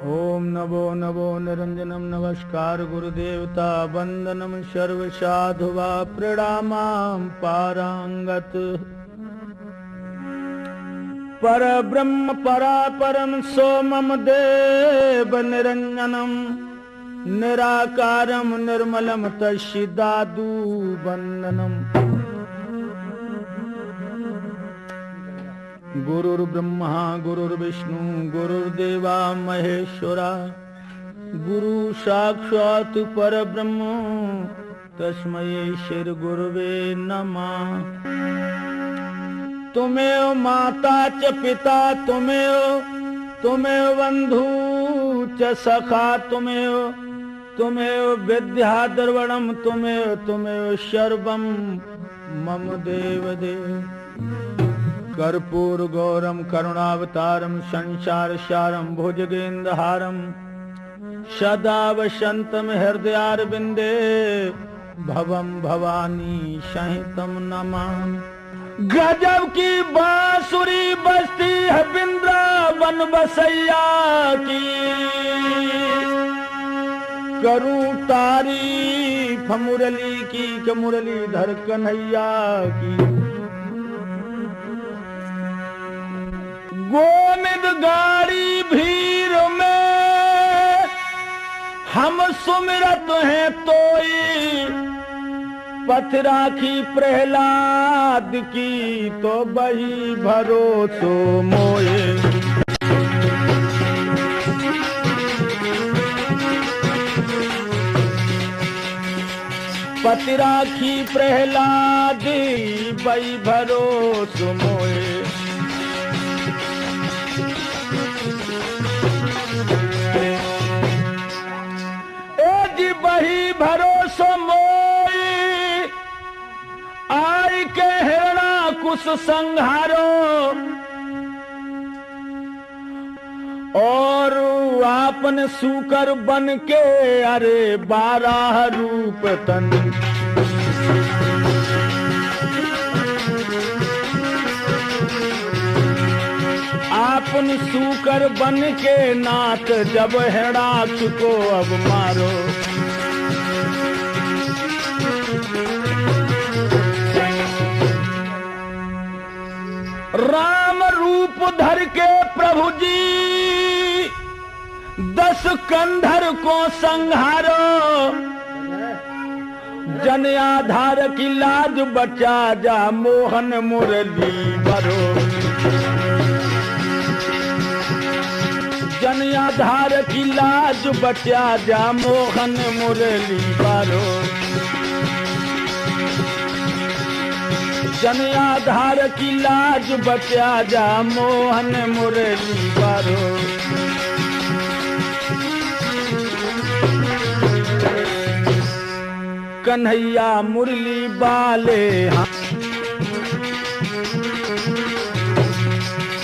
ओम नमो नमो निरंजनम नमस्कार गुरुदेवता वंदनम सर्व साधुवा प्रणामाम पारांगत पर ब्रह्म परापरम सोमम देव निरंजनम निराकारम निर्मलम तस्य दादु वंदनम। गुरुर्ब्रह्मा गुरुर्विष्णु गुरुर्देवा महेश्वरा गुरु साक्षात् परब्रह्म तस्मै श्री गुरुवे नमः। तुमेव माता च पिता तुमेव बंधु च सखा तुमेव विद्या द्रवणम तुमेव सर्वम मम देव देव। कर्पूर गौरम करुणावतारम संसार सारम भुजगेन्द्रहारम सदा वसंतम हृदयारविंदे भवम भवानी सहितम नमामि। गजब की बांसुरी बजती है वृंदावन बसैया की, करूं तारीफ मुरली की कि मुरलीधर कन्हैया की। गोमिद गाड़ी भीड़ में हम सुमिरत हैं तोई, पथ राखी प्रहलाद की तो बही भरोसो मोए। पथ राखी प्रहलाद बही भरोसो मोए। बही भरोसो मोई आई के हिरणा कुश संहारो, और आपन सूकर बन के अरे 12 रूप तन। आपन सूकर बन के नाथ जब हिरणाक्ष को अब मारो। राम रूप धर के प्रभु जी 10 कंधर को संहारो, जन आधार की लाज बचा जा मोहन मुरली भरो। जन आधार की लाज बचा जा मोहन मुरली भरो। जन आधार की लाज बचा जा मोहन मुरली भरो। कन्हैया मुरली बाले हाँ,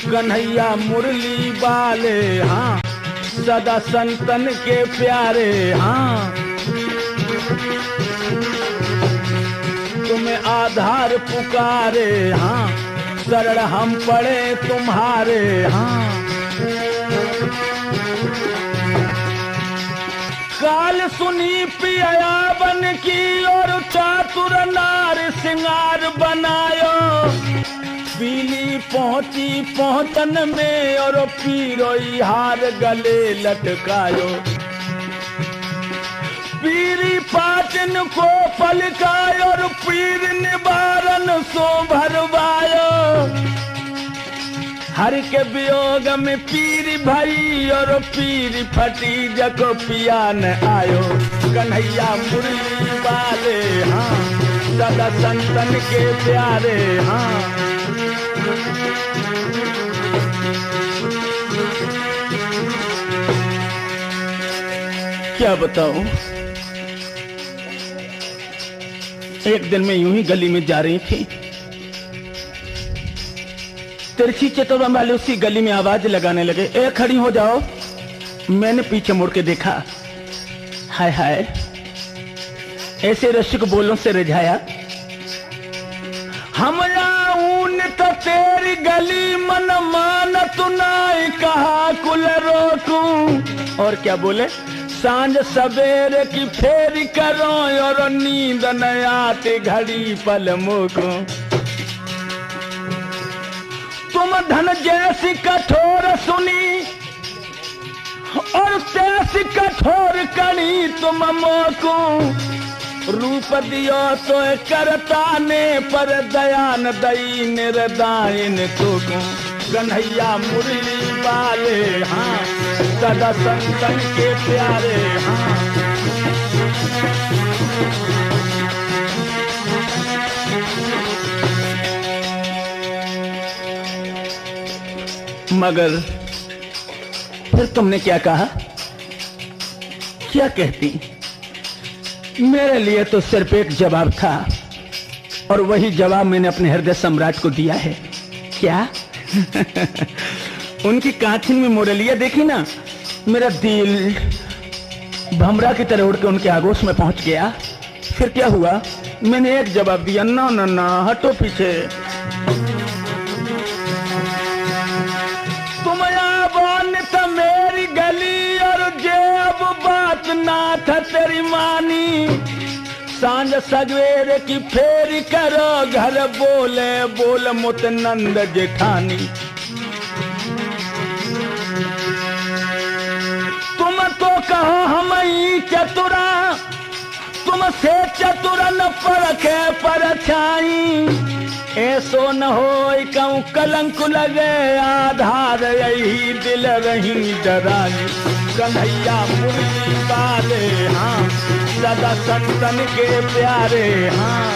कन्हैया मुरली बाले हाँ, सदा संतन के प्यारे हाँ। तुम्हें आधार पुकारे हाँ, शरण हम पड़े तुम्हारे हाँ। काल सुनी पिया बन की और चातुर नार सिंगार बनायो। पीली पहुंची पहुंचन में और पीरोई हार गले लटकायो। पीरी पाचन को पलकायो और पीर निवारण सो भरवायो। हर के वियोग में पीर भई और पीर फटी जको पिया न आयो। कन्हैया मुरली वाले हाँ, सदा संतन के प्यारे हाँ। क्या बताऊं, एक दिन मैं यूं ही गली में जा रही थी, तिरछी चतुरा वाले उसी गली में आवाज लगाने लगे, ए खड़ी हो जाओ। मैंने पीछे मुड़ के देखा, हाय हाय, ऐसे रसिक बोलों से रिझाया। हम ऊन तो तेरी गली मन मानत व्याकुल रोकूं। और क्या बोले, सांझ सवेरे की फेरी करो और नींद न आती घड़ी पल मुको। तुम धन जैसी कठोर सुनी और तैसी कठोर कड़ी तुम मोको। रूप दियो तो करता ने पर दयान दई निर्दायन तुको। कन्हैया मुरली वाले हाँ सदा संतन के प्यारे हाँ। मगर फिर तुमने क्या कहा, क्या कहती? मेरे लिए तो सिर्फ एक जवाब था और वही जवाब मैंने अपने हृदय सम्राट को दिया है। क्या? उनकी कांचिन में मुरलिया देखी ना, मेरा दिल भमरा की तरह उड़ के उनके आगोश में पहुंच गया। फिर क्या हुआ, मैंने एक जवाब दिया, ना ना ना हटो पीछे। तुम तो मेरी गली और जेब बात ना था तेरी मानी। सांझ सवेरे की फेरी करो घर बोले बोल मुत नंद जेठानी। तुम तो कहो हम ही चतुरा, तुमसे चतुर न परखे परछाई। ऐसो न हो कहूँ कलंक लगे आधार यही दिल रही डराई। कन्हैया मुरली वाले हाँ सदा संतन के प्यारे हाँ।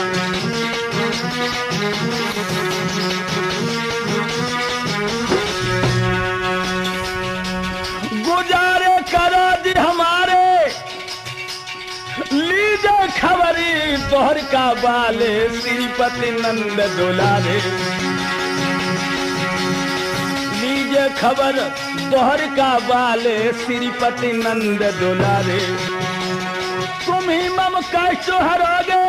गुजारे करो जी हमारे लीजे खबरी दोहर का बाले श्रीपति नंद दुलारे। लीजे खबर दोहर का बाले श्रीपति नंद दुलारे। तुम ही मम कष्ट हरोगे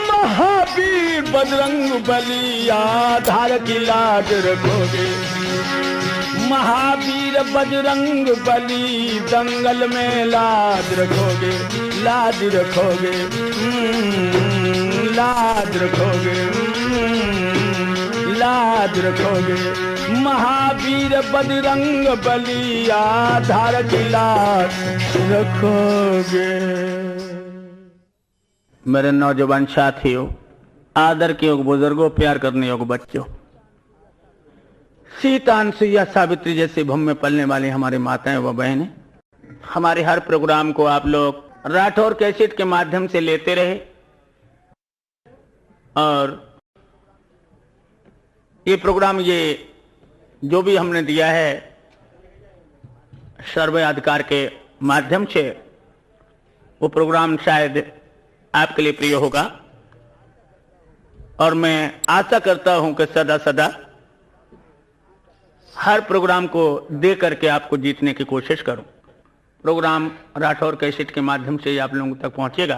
महावीर बजरंग बली आधार की लाज रखोगे। महावीर बजरंग बली दंगल में लाज रखोगे, लाज रखोगे, लाज रखोगे, लाज रखोगे। महावीर बजरंग बली आधार की लाज रखोगे। मेरे नौजवान साथियों, आदर के योग बुजुर्गों, प्यार करने योग बच्चों, सीता अनसुईया सावित्री जैसे भूमि में पलने वाली हमारी माताएं व बहनें, हमारे हर प्रोग्राम को आप लोग राठौर कैसेट के माध्यम से लेते रहे और ये प्रोग्राम ये जो भी हमने दिया है सर्वाधिकार के माध्यम से, वो प्रोग्राम शायद आपके लिए प्रिय होगा और मैं आशा करता हूं कि सदा सदा हर प्रोग्राम को दे करके आपको जीतने की कोशिश करूं। प्रोग्राम राठौर कैसेट के माध्यम से आप लोगों तक पहुंचेगा।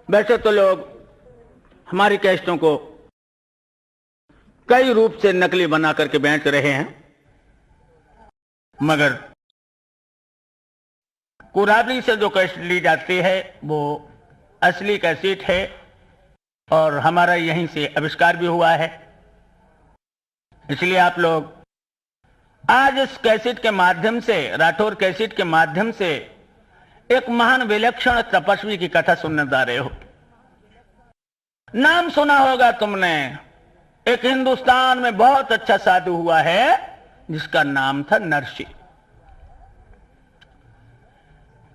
वैसे तो लोग हमारी कैसेटों को कई रूप से नकली बना करके बेच रहे हैं, मगर कुराबरी से जो कैसेट ली जाती है वो असली कैसेट है और हमारा यहीं से आविष्कार भी हुआ है। इसलिए आप लोग आज इस कैसेट के माध्यम से, राठौर कैसेट के माध्यम से एक महान विलक्षण तपस्वी की कथा सुनने जा रहे हो। नाम सुना होगा तुमने, एक हिंदुस्तान में बहुत अच्छा साधु हुआ है जिसका नाम था नरसी।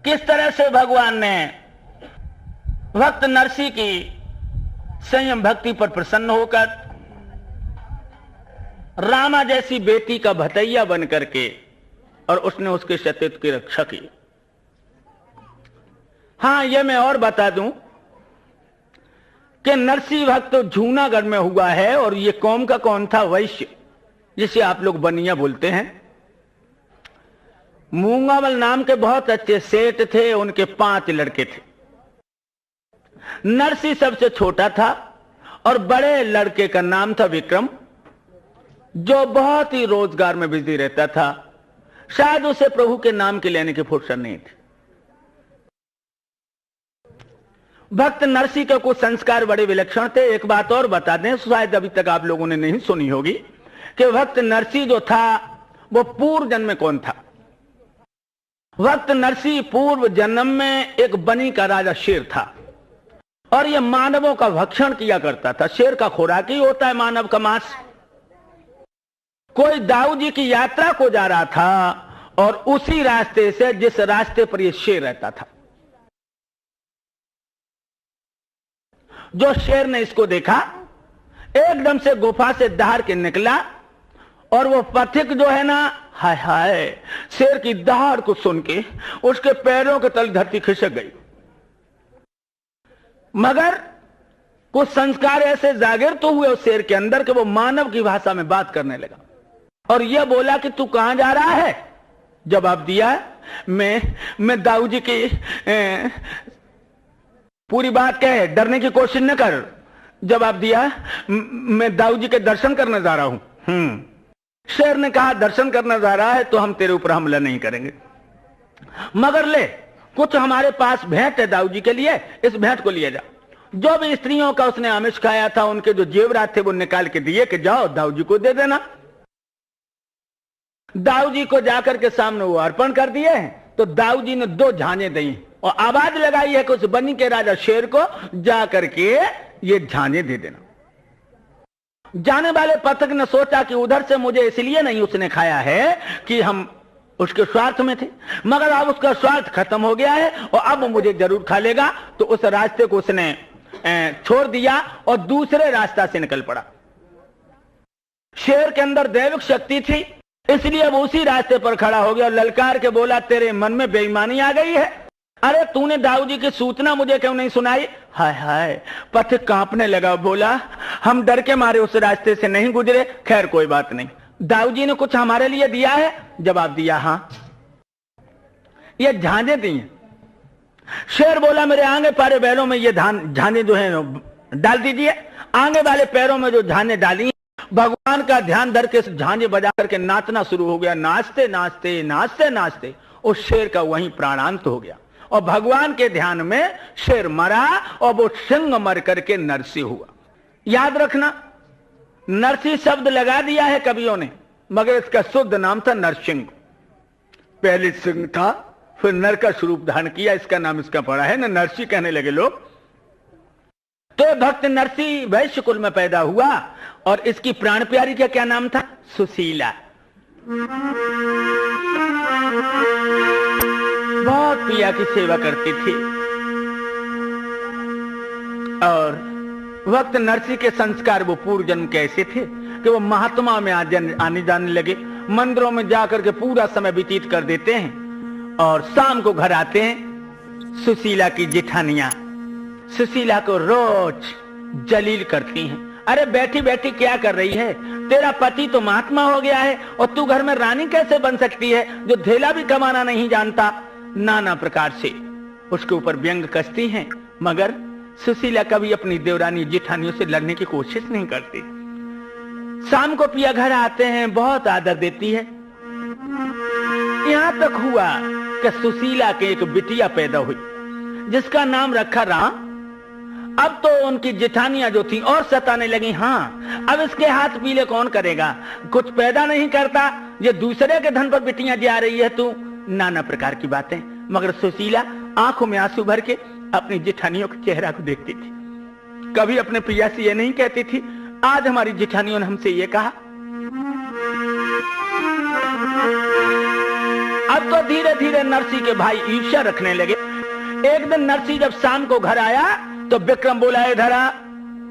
किस तरह से भगवान ने भक्त नरसी की संयम भक्ति पर प्रसन्न होकर रामा जैसी बेटी का भतैया बन करके और उसने उसके सतीत्व की रक्षा की। हां, यह मैं और बता दूं कि नरसी भक्त जूनागढ़ में हुआ है और ये कौम का कौन था? वैश्य, जिसे आप लोग बनिया बोलते हैं। मूंगावल नाम के बहुत अच्छे सेठ थे, उनके 5 लड़के थे। नरसी सबसे छोटा था और बड़े लड़के का नाम था विक्रम जो बहुत ही रोजगार में बिजी रहता था, शायद उसे प्रभु के नाम के लेने की फुर्सत नहीं थी। भक्त नरसी के कुछ संस्कार बड़े विलक्षण थे। एक बात और बता दें, शायद अभी तक आप लोगों ने नहीं सुनी होगी कि भक्त नरसी जो था वो पूर्व जन्म में कौन था। भक्त नरसी पूर्व जन्म में एक बनी का राजा शेर था और यह मानवों का भक्षण किया करता था। शेर का खुराक ही होता है मानव का मांस। कोई दाऊ जी की यात्रा को जा रहा था और उसी रास्ते से जिस रास्ते पर यह शेर रहता था, जो शेर ने इसको देखा एकदम से गुफा से दहाड़ के निकला और वो पथिक जो है ना, हाय हाय, शेर की दहाड़ को सुन के उसके पैरों के तल धरती खिसक गई। मगर कुछ संस्कार ऐसे जागिर तो हुए उस शेर के अंदर कि वो मानव की भाषा में बात करने लगा और यह बोला कि तू कहां जा रहा है। जवाब दिया, मैं दाऊ जी की पूरी बात कहे, डरने की कोशिश न कर। जवाब दिया, मैं दाऊ जी के दर्शन करने जा रहा हूं। शेर ने कहा, दर्शन करने जा रहा है तो हम तेरे ऊपर हमला नहीं करेंगे, मगर ले कुछ हमारे पास भेंट है दाऊ जी के लिए, इस भेंट को लिए जा। जो भी स्त्रियों का उसने आमिष खाया था, उनके जो जेवरात थे वो निकाल के दिए कि जाओ दाऊ जी को दे देना। दाऊ जी को जाकर के सामने वो अर्पण कर दिए तो दाऊ जी ने 2 झांझें दी और आवाज लगाई है कि उस बनी के राजा शेर को जाकर के ये झांझें दे देना। जाने वाले पथिक ने सोचा कि उधर से मुझे इसलिए नहीं उसने खाया है कि हम उसके स्वार्थ में थे, मगर अब उसका स्वार्थ खत्म हो गया है और अब मुझे जरूर खा लेगा। तो उस रास्ते को उसने छोड़ दिया और दूसरे रास्ता से निकल पड़ा। शेर के अंदर दैविक शक्ति थी, इसलिए वो उसी रास्ते पर खड़ा हो गया और ललकार के बोला, तेरे मन में बेईमानी आ गई है। अरे तूने दाऊ जी की सूचना मुझे क्यों नहीं सुनाई। हाय हाय, पथिक कांपने लगा, बोला, हम डर के मारे उस रास्ते से नहीं गुजरे। खैर कोई बात नहीं, दाऊ जी ने कुछ हमारे लिए दिया है। जवाब दिया, हां, ये झांझें दी हैं। शेर बोला, मेरे आगे पारे बैलों में ये झांझें जो है डाल दीजिए। आगे वाले पैरों में जो झांझें डाली, भगवान का ध्यान धर के झांझें बजा करके नाचना शुरू हो गया। नाचते नाचते नाचते नाचते उस शेर का वहीं प्राणांत हो गया और भगवान के ध्यान में शेर मरा और वो सिंह मर करके नरसी हुआ। याद रखना, नरसी शब्द लगा दिया है कवियों ने, मगर इसका शुद्ध नाम था नरसिंह। पहले सिंह था, फिर नर का स्वरूप धारण किया, इसका नाम इसका पड़ा है ना, नरसी कहने लगे लोग। तो भक्त नरसी वैश्य कुल में पैदा हुआ और इसकी प्राण प्यारी का क्या नाम था, सुशीला। बहुत पिया की सेवा करती थी और भक्त नरसी के संस्कार वो पूर्व जन्म के ऐसे थे कि वो महात्मा में आने जाने लगे। मंदिरों में जाकर के पूरा समय व्यतीत कर देते हैं और शाम को घर आते हैं। सुशीला की जेठानियां सुशीला को रोज जलील करती हैं, अरे बैठी बैठी क्या कर रही है, तेरा पति तो महात्मा हो गया है और तू घर में रानी कैसे बन सकती है, जो धेला भी कमाना नहीं जानता। नाना प्रकार से उसके ऊपर व्यंग कसती हैं, मगर सुशीला कभी अपनी देवरानी जेठानियों से लड़ने की कोशिश नहीं करती। शाम को पिया घर आते हैं, बहुत आदर देती है। यहां तक हुआ कि सुशीला के एक बिटिया पैदा हुई जिसका नाम रखा राम। अब तो उनकी जेठानियां जो थी और सताने लगी, हाँ अब इसके हाथ पीले कौन करेगा, कुछ पैदा नहीं करता, ये दूसरे के धन पर बिटियां जा रही है तू, नाना प्रकार की बातें। मगर सुशीला आंखों में आंसू भर के अपनी जेठानियों के चेहरा को देखती थी। कभी अपने पिया से ये नहीं कहती थी, आज हमारी जेठानियों ने हमसे ये कहा। अब तो धीरे धीरे नरसी के भाई ईर्ष्या रखने लगे। एक दिन नरसी जब शाम को घर आया तो विक्रम बोला, इधर आ।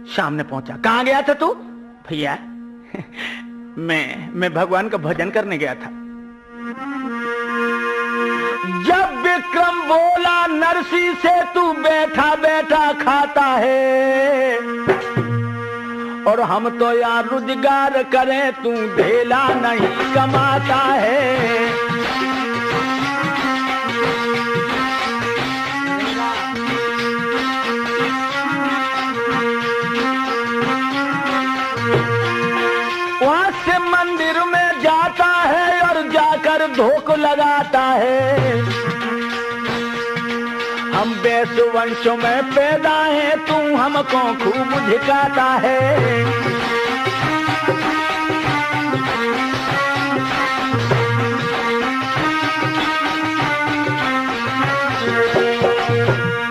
सामने पहुंचा, कहां गया था तू? भैया मैं भगवान का भजन करने गया था। जब विक्रम बोला नरसी से, तू बैठा बैठा खाता है और हम तो यार रोजगार करें, तू ढेला नहीं कमाता है। वहां से मन धोख लगाता है। हम वंशों में पैदा है, तू हमको खूब झिकाता है।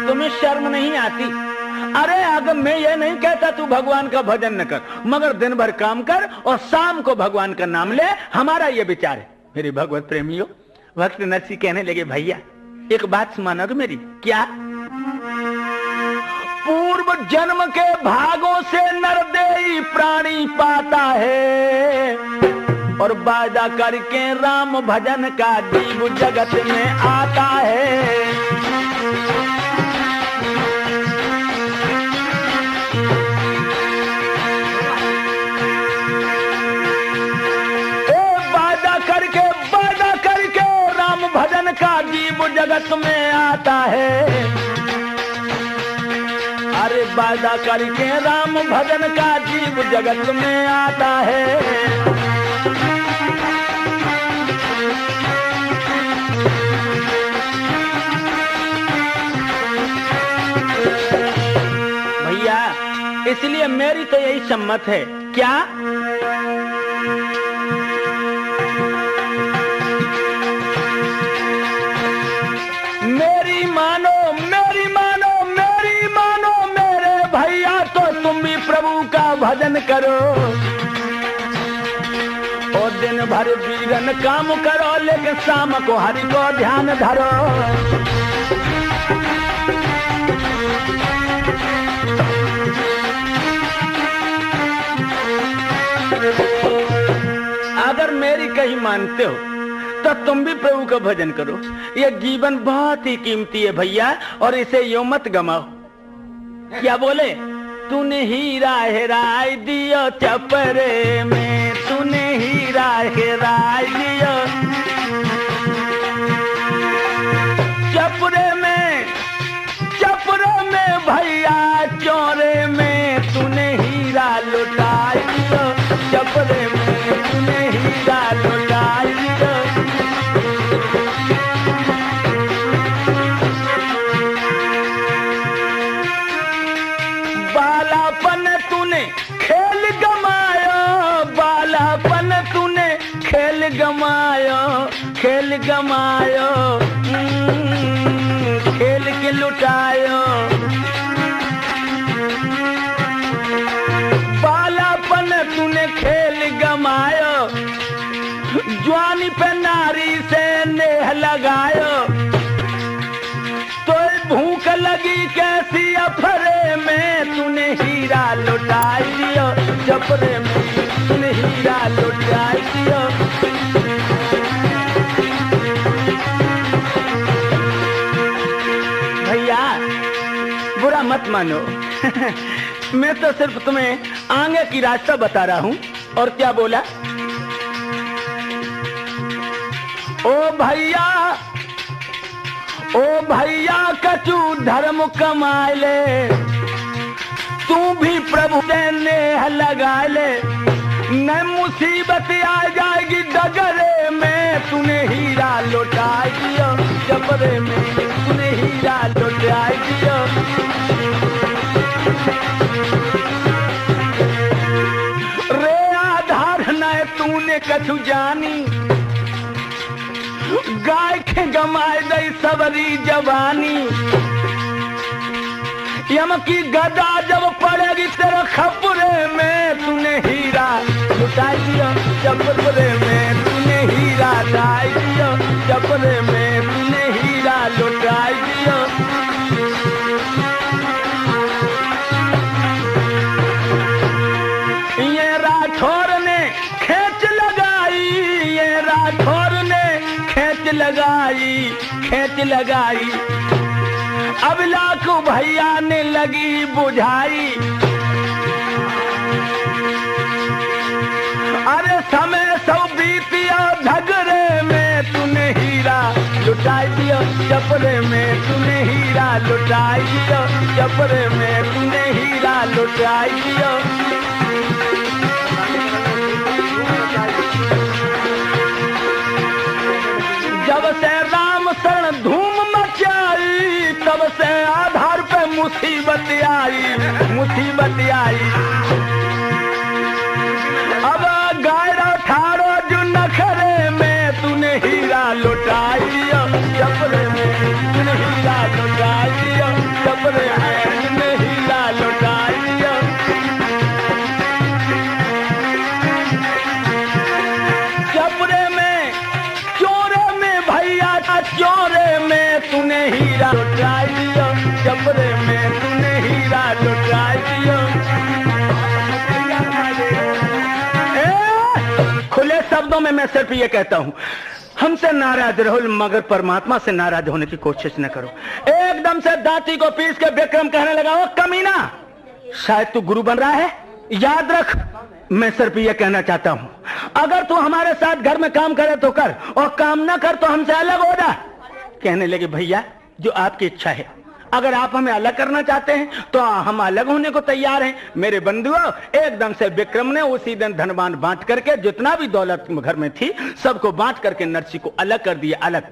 तुम्हें शर्म नहीं आती? अरे अगर मैं ये नहीं कहता तू भगवान का भजन न कर, मगर दिन भर काम कर और शाम को भगवान का नाम ले, हमारा ये विचार है। मेरे भगवत प्रेमियों, भक्त नरसिंह कहने लगे, भैया एक बात मानोगे मेरी? क्या? पूर्व जन्म के भागों से नरदेही प्राणी पाता है, और वादा करके राम भजन का जीव जगत में आता है। भजन का जीव जगत में आता है। अरे वादा करके राम भजन का जीव जगत में आता है। भैया इसलिए मेरी तो यही सम्मत है। क्या? मेरी मानो मेरे भैया, तो तुम भी प्रभु का भजन करो और दिन भर वीरन काम करो, लेकिन शाम को हरि को ध्यान धरो। अगर मेरी कहीं मानते हो तो तुम भी प्रभु का भजन करो। यह जीवन बहुत ही कीमती है भैया, और इसे यूं मत गमाओ। क्या बोले? तूने हीरा हेराय दियो चपरे में, तूने हीरा हेराय दियो चपरे में भैया, चोरे में तूने हीरा लुटाय दियो, चपरे में तूने हीरा लुटाय दियो। बालापन तूने खेल गमायो, बालापन तूने खेल गमायो, खेल गमायो, खेल के लुटायो। बालापन तूने खेल गमायो, जवानी पे नारी से नेह लगायो, तो भूख लगी कैसी अफरे में तूने हीरा लुटाई दियो, चपरे में तूने हीरा लुटाई दियो। भैया बुरा मत मानो मैं तो सिर्फ तुम्हें आगे की रास्ता बता रहा हूँ। और क्या बोला? ओ भैया कचू धर्म कमाए ले, तू भी प्रभु से नेह लगा ले, न मुसीबत आ जाएगी डगरे में तूने हीरा लौटाई दियो, चपरे में तूने हीरा लौटाई दियो। रे आधार न तूने कछु जानी, गाय के गमाए दई सबरी जवानी, यम की गदा जब पड़ेगी तेरे खपरे में तूने हीरा लुटाई दियो, चपरे में तूने हीरा लुटाई दियो, चपरे में तूने हीरा लुटाई दियो। ये राठौर ने खेच लगाई, ये राठौर ने खेच लगाई, अब लाखों भैया ने लगी बुझाई। अरे समय सब बीतिया झगड़े में तूने हीरा लुटाई दियो, चपरे में तूने हीरा लुटाई दियो, चपरे में तूने हीरा लुटाई दियो। मुसीबत आई, मुसीबत आई। अब गायरा ठारो जो नखरे में तूने हीरा लुटाई, चपरे में तूने हीरा लुटाई, चपरे में तूने हीरा लुटाई। चपरे में चोरे में भैया, चोरे में तूने हीरा लुटाई, चपरे में तूने हीरा लुटाई। खुले शब्दों में मैं सिर्फ ये कहता हूं, हमसे नाराज रहो मगर परमात्मा से नाराज होने की कोशिश न करो। एकदम से दांती को पीस के विक्रम कहने लगा, ओ कमीना, शायद तू गुरु बन रहा है। याद रख, मैं सिर्फ ये कहना चाहता हूं, अगर तू हमारे साथ घर में काम करे तो कर, और काम ना कर तो हमसे अलग हो जा। कहने लगे, भैया जो आपकी इच्छा है, अगर आप हमें अलग करना चाहते हैं तो हम अलग होने को तैयार हैं। मेरे बंधुओं, एकदम से विक्रम ने उसी दिन धनवान बांट करके जितना भी दौलत घर में थी सबको बांट करके नरसी को अलग कर दिया। अलग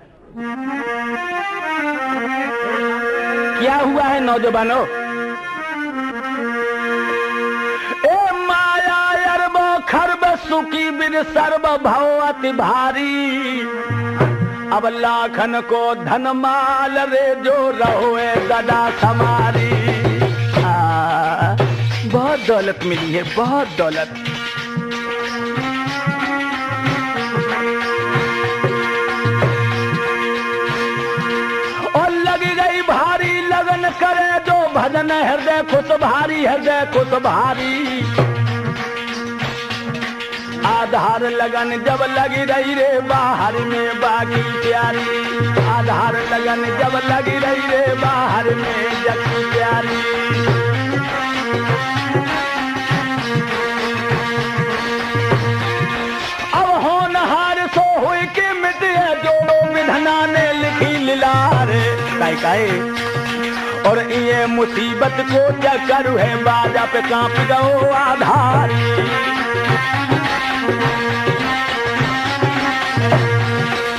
क्या हुआ है नौजवानों? ए माया अरबो खरब सुखी बिन सर्व भव अति भारी, अब लाखन को धन माल रे जो रहोए सदा समारी। बहुत दौलत मिली है, बहुत दौलत। और लगी गई भारी लगन करे जो भजन, हृदय खुश भारी, हृदय खुश भारी। आधार लगन जब लगी रही रे बाहर में बागी प्यारी, आधार लगन जब लगी रही रे बाहर में जगी प्यारी। अब होनहार सो हुई के मिटे जोड़ो विधना ने लिखी लीलार काय। और ये मुसीबत को चक्कर है बाजा पे कांप गो आधारी।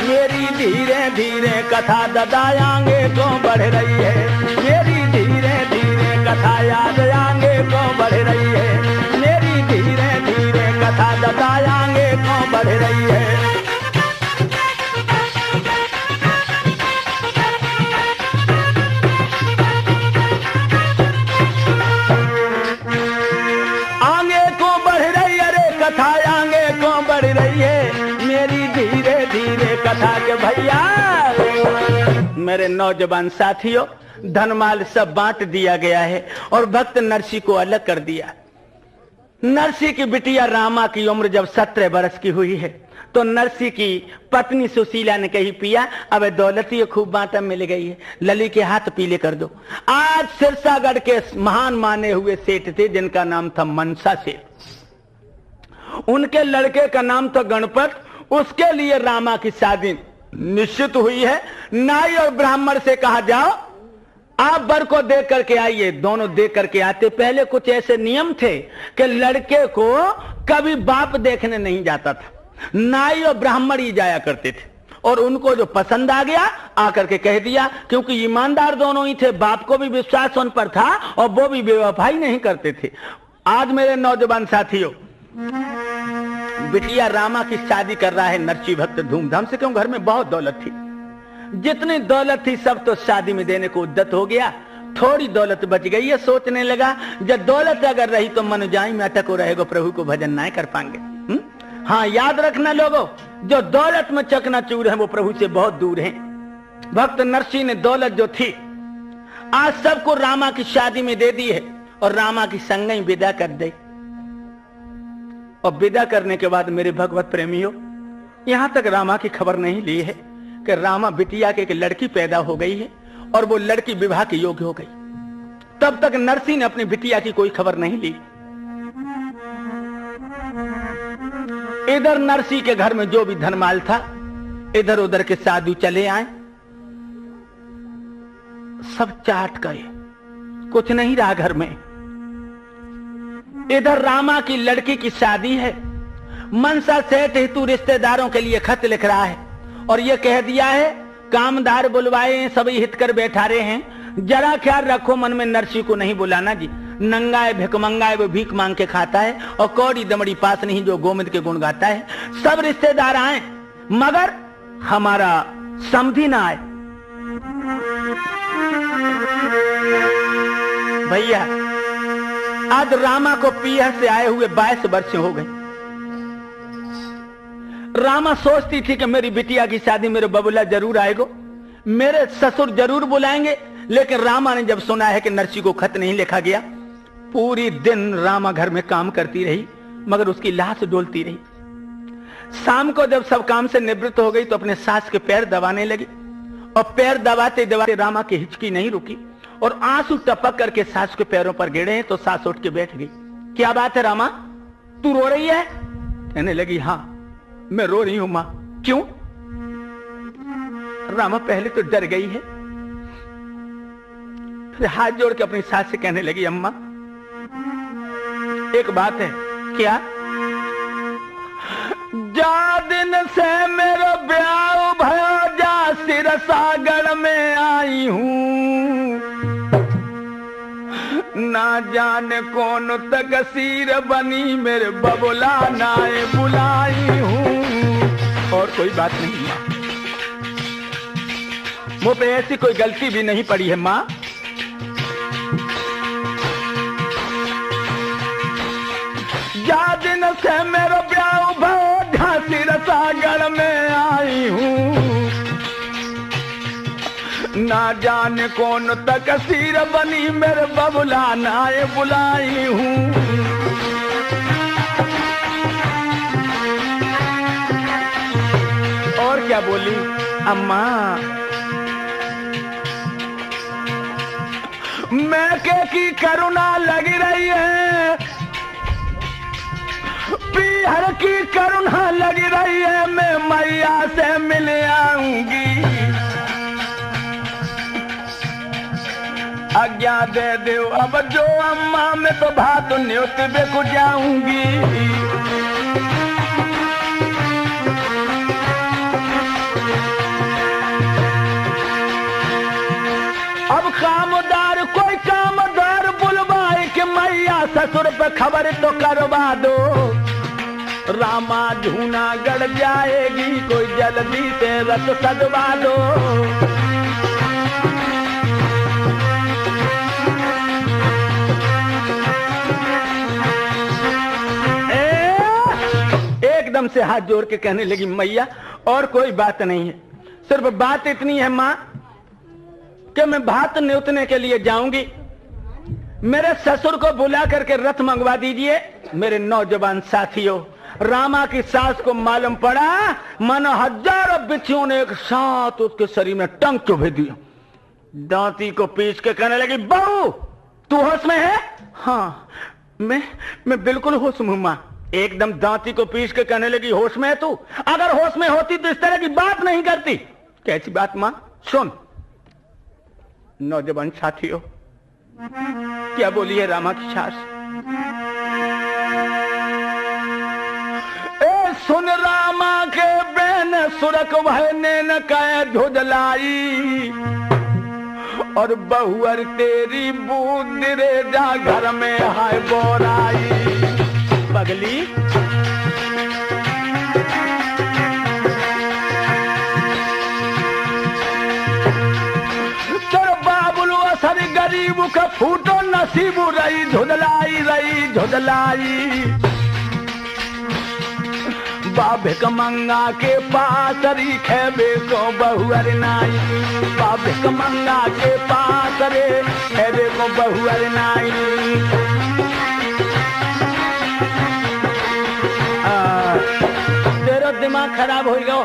मेरी धीरे धीरे कथा ददायांगे को बढ़ रही है, मेरी धीरे धीरे कथा याद आंगे को बढ़ रही है, मेरी धीरे धीरे कथा ददायांगे को बढ़ रही है। आगे को बढ़ रही, अरे कथा आगे को बढ़ रही है, मेरी धीरे धीरे कथा के भैया। मेरे नौजवान साथियों, धनमाल सब बांट दिया गया है और भक्त नरसी को अलग कर दिया। नरसी की बिटिया रामा की उम्र जब 17 वर्ष की हुई है तो नरसी की पत्नी सुशीला ने कही, पिया अब दौलत ही खूब बांटा मिल गई है, लली के हाथ पीले कर दो। आज सिरसागढ़ के महान माने हुए सेठ थे जिनका नाम था मनसा सेठ। उनके लड़के का नाम था गणपत। उसके लिए रामा की शादी निश्चित हुई है। नाई और ब्राह्मण से कहा, जाओ आप वर को देख करके आइए। दोनों देख करके आते। पहले कुछ ऐसे नियम थे कि लड़के को कभी बाप देखने नहीं जाता था, नाई और ब्राह्मण ही जाया करते थे। और उनको जो पसंद आ गया आकर के कह दिया, क्योंकि ईमानदार दोनों ही थे, बाप को भी विश्वास उन पर था और वो भी बेवफाई नहीं करते थे। आज मेरे नौजवान साथियों, बिटिया रामा की शादी कर रहा है नरसी भक्त धूमधाम से, क्यों घर में बहुत दौलत थी। जितनी दौलत थी सब तो शादी में देने को उद्यत हो गया। थोड़ी दौलत बच गई है, सोचने लगा जब दौलत अगर रही तो मन जाई में अटक हो रहेगा, प्रभु को भजन नहीं कर पाएंगे। हाँ याद रखना लोगों, जो दौलत में चकनाचूर है वो प्रभु से बहुत दूर है। भक्त नरसी ने दौलत जो थी आज सबको रामा की शादी में दे दी है और रामा की संगई विदा कर दी। और विदा करने के बाद मेरे भगवत प्रेमियों, यहां तक रामा की खबर नहीं ली है कि रामा बिटिया के एक लड़की पैदा हो गई है और वो लड़की विवाह के योग्य हो गई। तब तक नरसी ने अपनी बिटिया की कोई खबर नहीं ली। इधर नरसी के घर में जो भी धनमाल था, इधर उधर के साधु चले आए, सब चाट गए, कुछ नहीं रहा घर में। इधर रामा की लड़की की शादी है। मनसा सेठ हेतु रिश्तेदारों के लिए खत लिख रहा है और ये कह दिया है, कामदार बुलवाए, सभी हित कर बैठा रहे हैं, जरा ख्याल रखो मन में, नरसी को नहीं बुलाना जी। नंगा है, भिकमंगा है, वो भीख मांग के खाता है, और कौड़ी दमड़ी पास नहीं जो गोविंद के गुण गाता है। सब रिश्तेदार आए मगर हमारा समधी ना आए। भैया आज रामा को पीहर से आए हुए 22 वर्ष हो गए। रामा सोचती थी कि मेरी बिटिया की शादी मेरे बबुला जरूर आएगो, मेरे ससुर जरूर बुलाएंगे। लेकिन रामा ने जब सुना है कि नरसी को खत नहीं लिखा गया, पूरी दिन रामा घर में काम करती रही मगर उसकी लाश डोलती रही। शाम को जब सब काम से निवृत्त हो गई तो अपने सास के पैर दबाने लगी, और पैर दबाते दबाते रामा की हिचकी नहीं रुकी और आंसू टपक करके सास के पैरों पर गिरे हैं। तो सास उठ के बैठ गई। क्या बात है रामा, तू रो रही है? कहने लगी हाँ मैं रो रही हूं मां। क्यों? रामा पहले तो डर गई है, फिर हाथ जोड़ के अपनी सास से कहने लगी अम्मा एक बात है। क्या? जा दिन से मेरा ब्याह भयो, जा सिर सागर में आई हूं, ना जाने कौन तक सीर बनी मेरे बबुला नाए बुलाई हूं। और कोई बात नहीं मां, मुझ पे ऐसी कोई गलती भी नहीं पड़ी है मां। जा दिन से मेरा ब्याह भयो, झांसी सागर में आई हूं, ना जाने कौन तक सीर बनी मेरे बबुला नाए बुलाई हूं। और क्या बोली अम्मा? मैं की करुणा लगी रही है, पीहर की करुणा लगी रही है, मैं मैया से मिल आऊंगी। आज्ञा दे दो अब जो अम्मा, मैं तो भात न्योत बेकु जाऊंगी। अब कामदार कोई कामदार बुलवाए कि मैया ससुर पे खबर तो करवा दो, रामा झूना गड़ जाएगी, कोई जल्दी से रथ सजवा दो। एकदम से हाथ जोड़ के कहने लगी मैया और कोई बात नहीं है, सिर्फ बात इतनी है मां कि मैं भात न्योतने के लिए जाऊंगी, मेरे ससुर को बुला करके रथ मंगवा दीजिए। मेरे नौजवान साथियों, रामा की सास को मालूम पड़ा मानो हजारों बिच्छुओं ने एक साथ उसके शरीर में टंक के भेज दिया। दांती को पीस के कहने लगी बहू तू होश में है? हाँ मैं बिल्कुल होश में हूं मां। एकदम दांती को पीस के कहने लगी होश में है तू? अगर होश में होती तो इस तरह की बात नहीं करती। कैसी बात मां? सुन। नौजवान साथियों, क्या बोली है रामा की सास? सुन रामा के बहन सुरक भयने न कहे धुजलाई, और बहुअर तेरी बूंद रे जा घर में हाय बोराई। पगली तेरे बाबुल असर गरीब का फूटो नसीब रही झुदलाई। बाभिक मंगा के पास री खेबे को बहुअर नाई, बाभिक मंगा के पास रे खेबे को बहुअर नाई। तेरा दिमाग खराब हो गयो।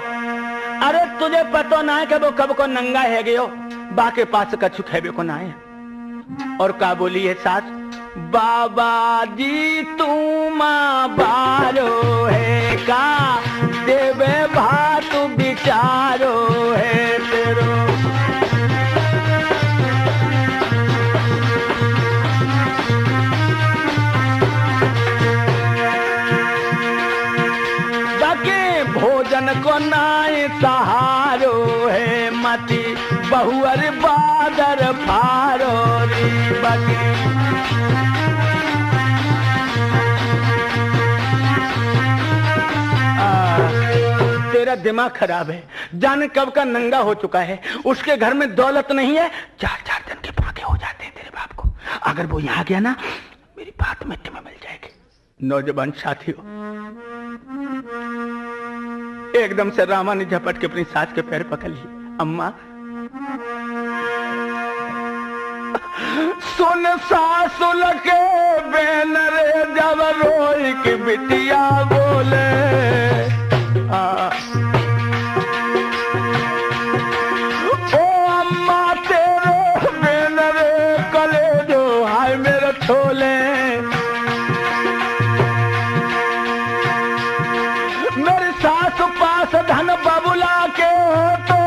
अरे तुझे पता ना है कि वो कब को नंगा है गयो, बाके पास कछु खेबे को ना है। और का बोली है सास? बाबा जी तुम बारो है का देवे भात बिचारो है तेरो। बाकी भोजन को नाई सहारो है मती बहुअर बादर फारो री बकरी। तेरा दिमाग खराब है, जाने कब का नंगा हो चुका है। उसके घर में दौलत नहीं है, 4-4 दिन के फाके हो जाते हैं तेरे बाप को। अगर वो यहाँ गया ना, मेरी बात मिट्टी में मिल जाएगी। नौजवान साथियों, एकदम से रामा ने झपट के अपनी सास के पैर पकड़ लिए। अम्मा सुन सासुल के बेन रे जब रोई की बिटिया बोले, ओ अम्मा तेरे बेन रे कले जो हाय मेरे छोले। मेरी सास पास धन बबुला के तो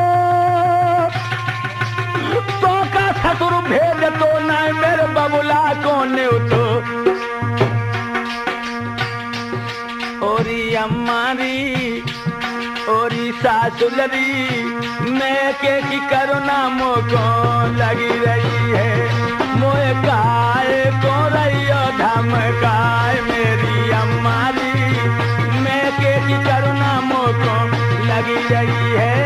का ससुर भेज तो नहीं मेरे बबुला को न्यूतो। ओरी अम्मारी ओरी सासुलरी मैं की करुणा मोको लगी रही है। मोए काय को रही धमकाए मेरी अम्मारी, मैं की करुणा मोको लगी रही है।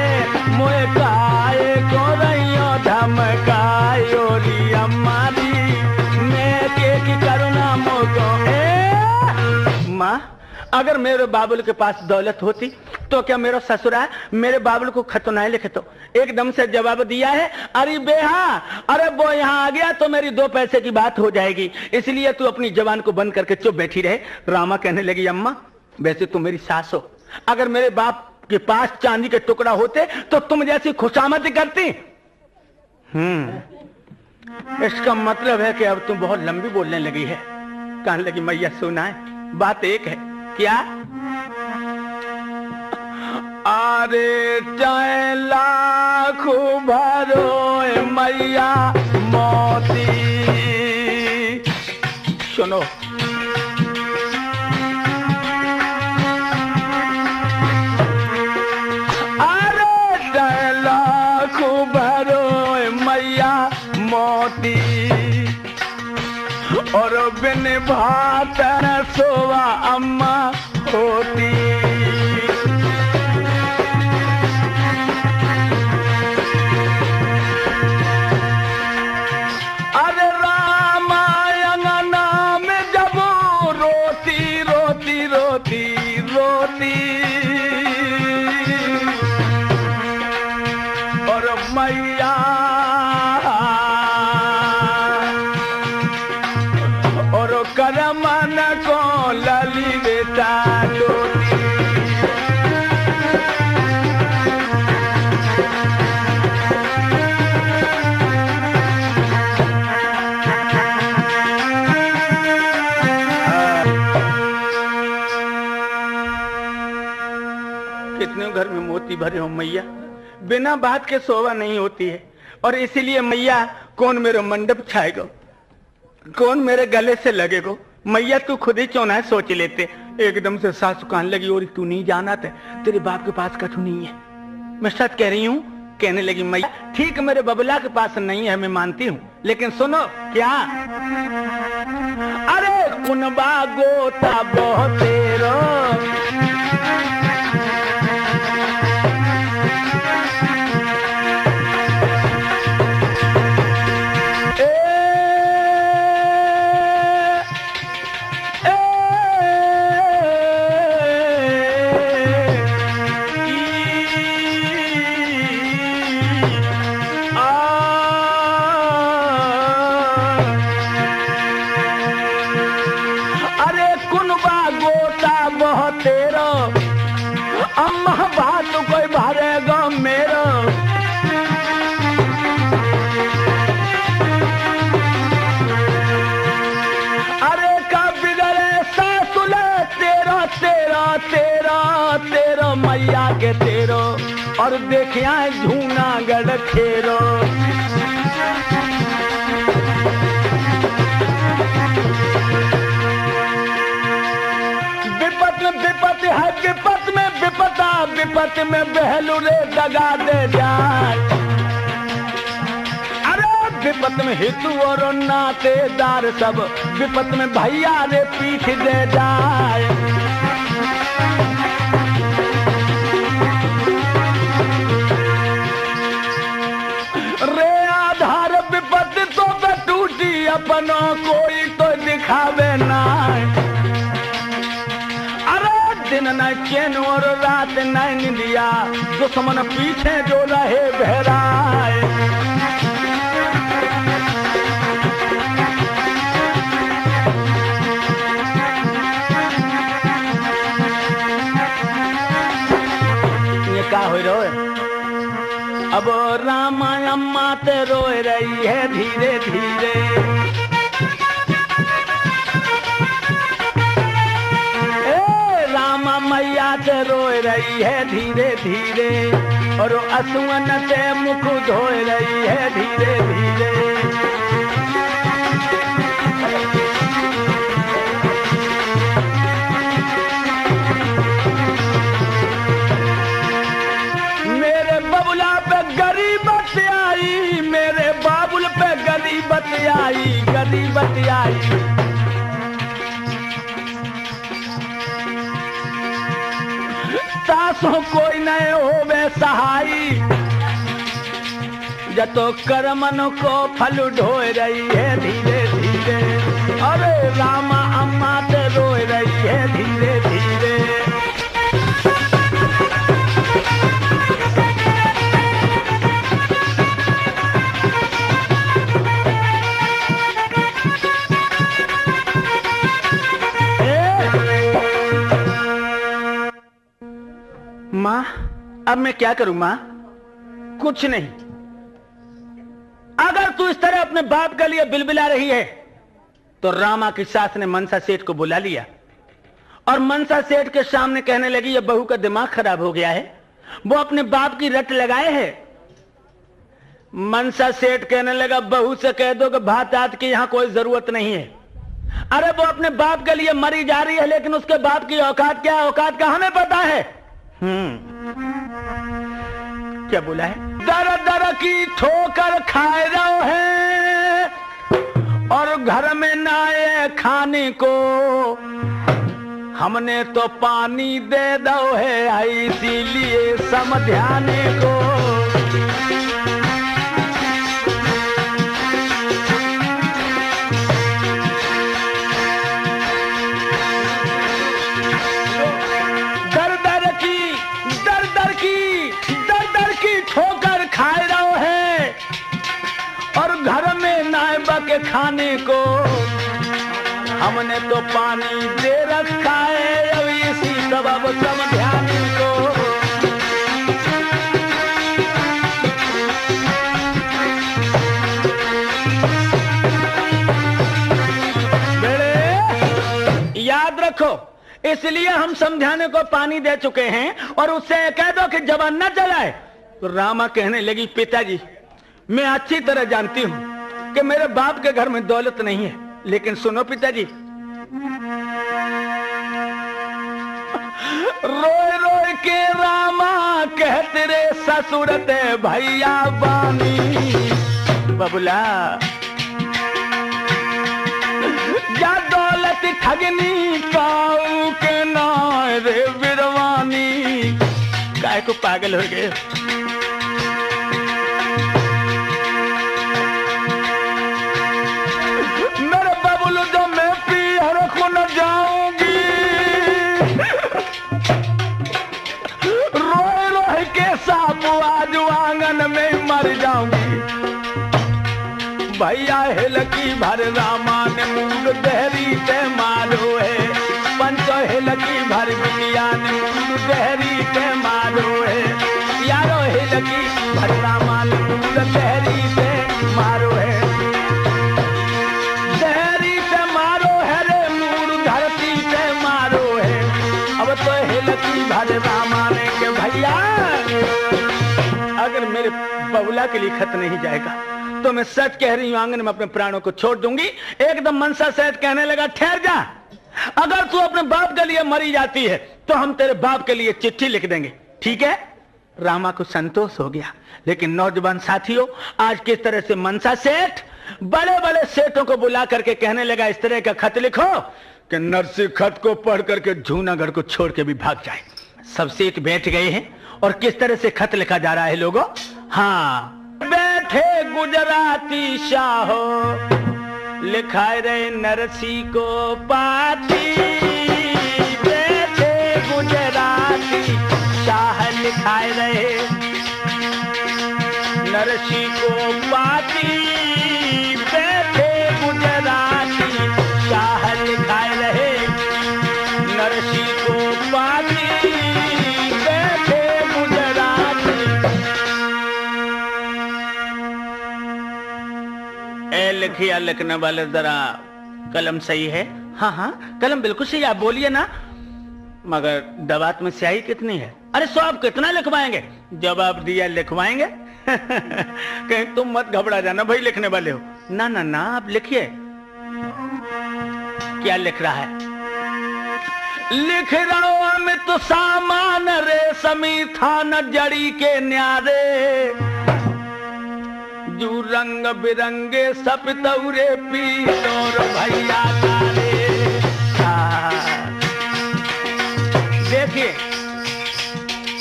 मोए काय को रही धमकाए ओरी अम्मारी, मैं की करुणा मोको। माँ, अगर मेरे बाबुल के पास दौलत होती तो क्या मेरा ससुरा मेरे बाबुल को खत नहीं लिखे तो एकदम से जवाब दिया है, अरे बेहा, अरे वो यहाँ आ गया तो मेरी 2 पैसे की बात हो जाएगी, इसलिए तू अपनी जवान को बंद करके चुप बैठी रहे। रामा कहने लगी, अम्मा वैसे तुम मेरी सास हो, अगर मेरे बाप के पास चांदी के टुकड़ा होते तो तुम जैसी खुशामद करती। इसका मतलब है कि अब तुम बहुत लंबी बोलने लगी है। कहने लगी, मैया सुना है, बात एक है। क्या? अरे चाहे लाख भरो मैया मोती। सुनो, अरे चाहे लाख भरो मैया मोती, और बिन भात न सोवा अम्मा होती। अरे रामायण नाम जब रोती रोती रोती रोती, और मैया करमन को लली बेटा डोली। कितने घर में मोती भरे हो मैया, बिना बात के शोभा नहीं होती है। और इसीलिए मैया कौन मेरा मंडप छाएगा, कौन मेरे गले से लगेगो। मैया तू खुद ही क्यों ना सोच लेते। एकदम से सासु कहने लगी, और तू नहीं जाना था, तेरे बाप के पास कछु नहीं है। मैं सच कह रही हूँ। कहने लगी, मैया ठीक मेरे बबला के पास नहीं है, मैं मानती हूँ, लेकिन सुनो। क्या? अरे कुनबा गोता बहुत तेरो, अम्मा बात कोई भरेगा मेरा। अरे का बिगड़े सासुले तेरा तेरा तेरा तेरा मैया के तेरो, और देखिया जूनागढ़ खेरो। विपत है विपत में विपता, विपत में बहलू रे दगा दे जाए। विपत में हितु और नातेदार सब विपत में भैया रे पीठ दे जाए। रे आधार विपत तो टूटी अपनो कोई तो दिखावे ना। दिन न चैन और रात न निंदिया दुश्मन पीछे जो रहे बहराए। ये का हो रो अब रामा अम्मा ते रोए रही है धीरे धीरे। मैया से रोए रही है धीरे धीरे और असुअन से मुख धोए रही है धीरे धीरे। मेरे बबुला पे गरीबत आई, मेरे बाबुल पे गरीबत आई, गरीबत आई। सासों कोई नए होवे सहाई जतो कर्मन को फल ढोए रही है धीरे धीरे। अरे रामा अम्मा ते रोए रही है धीरे धीरे। माँ अब मैं क्या करूं माँ? कुछ नहीं। अगर तू इस तरह अपने बाप के लिए बिलबिला रही है तो रामा की सास ने मनसा सेठ को बुला लिया और मनसा सेठ के सामने कहने लगी ये बहू का दिमाग खराब हो गया है, वो अपने बाप की रट लगाए है। मनसा सेठ कहने लगा बहू से कह दो कि भात आत की यहां कोई जरूरत नहीं है। अरे वो अपने बाप के लिए मरी जा रही है लेकिन उसके बाप की औकात क्या है, औकात का हमें पता है। क्या बोला है? दर दर की ठोकर खाए रहो है और घर में ना आए खाने को, हमने तो पानी दे दो है इसीलिए समझाने को। ठोकर खाए रहो है और घर में नायबा के खाने को, हमने तो पानी दे रखा है अब इसी सबब समझाने को। बेटे याद रखो, इसलिए हम समझाने को पानी दे चुके हैं और उससे कह दो कि जबान न चलाए। तो रामा कहने लगी पिताजी मैं अच्छी तरह जानती हूं कि मेरे बाप के घर में दौलत नहीं है, लेकिन सुनो पिताजी, रोए रोए के रामा कहते रे ससुरत भैया बानी। बबुला जा दौलत ठगनी पाऊ के ना रे बिरवानी। काय को पागल हो गए? मेरे बबुल जो मैं पीहर को न जाऊंगी, रोए रोए के साथ आज आंगन में मर जाऊंगी। भैया हेलकी भर रामा ने मूड दहरी ते मारो है, पंचो हेलकी भर बिटिया ने मूड दहरी ते मारो है। यारो हेलकी भर रामा ने मूड दहरी ते मारो है, दहरी ते मारो है रे मूड धरती ते मारो है। अब तो हेलकी भर रामा ने के भैया अगर मेरे बबुला के लिए खत नहीं जाएगा तो मैं सच कह रही हूं आंगन में अपने प्राणों को छोड़ दूंगी। एकदम मनसा सेठ कहने लगा ठहर जा, अगर तू अपने बाप के लिए मरी जाती है तो हम तेरे बाप के लिए चिट्ठी लिख देंगे, ठीक है? रामा को संतोष हो गया। लेकिन नौजवान साथियों, आज किस तरह से मनसा सेठ बड़े बड़े सेठों को बुला करके कहने लगा इस तरह का खत लिखो कि नरसिंह खत को पढ़ करके जूनागढ़ को छोड़ के भी भाग जाए। सब सेठ बैठ गए हैं और किस तरह से खत लिखा जा रहा है लोगों। हाँ, बैठे गुजराती शाहो लिखाए रहे नरसिंह को पाती, बैठे गुजराती शाह लिखाए रहे नरसिंह को पाती, बैठे गुजराती शाह लिखाए रहे नरसिंह को पाती, बैठे गुजराती। ए लिखिया लिखने वाले जरा कलम सही है? हाँ हाँ कलम बिल्कुल सही, आप बोलिए ना। मगर दवात में स्याही कितनी है? अरे सो आप कितना लिखवाएंगे? जवाब दिया लिखवाएंगे। कहीं तुम मत घबरा जाना भाई, लिखने वाले हो। ना ना ना आप लिखिए। क्या लिख रहा है? लिख रहा हूं अमित सामान रेशमी थान जड़ी के न्यारे, जू रंग बिरंगे सपतौरे पीर भैया तारे। देखिए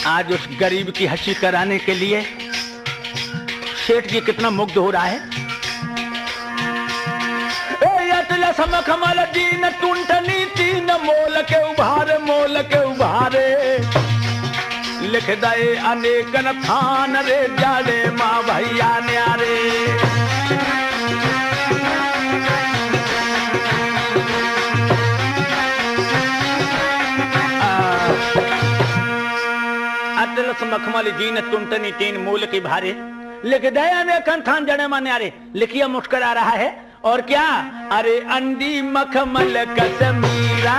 आज उस गरीब की हंसी कराने के लिए सेठ जी कितना मुग्ध हो रहा है। समखमल दीन टुंटनी तीन मोल के उभारे लिख दे अनेकन थान रे जाड़े माँ भैया न्यारे। अतल समखमल दीन टुंटनी तीन मूल की भारे लिख दे अनेकन थान जड़े माँ न्यारे। लिखिए मुस्कुरा रहा है और क्या? अरे अंडी मखमल कसमीरा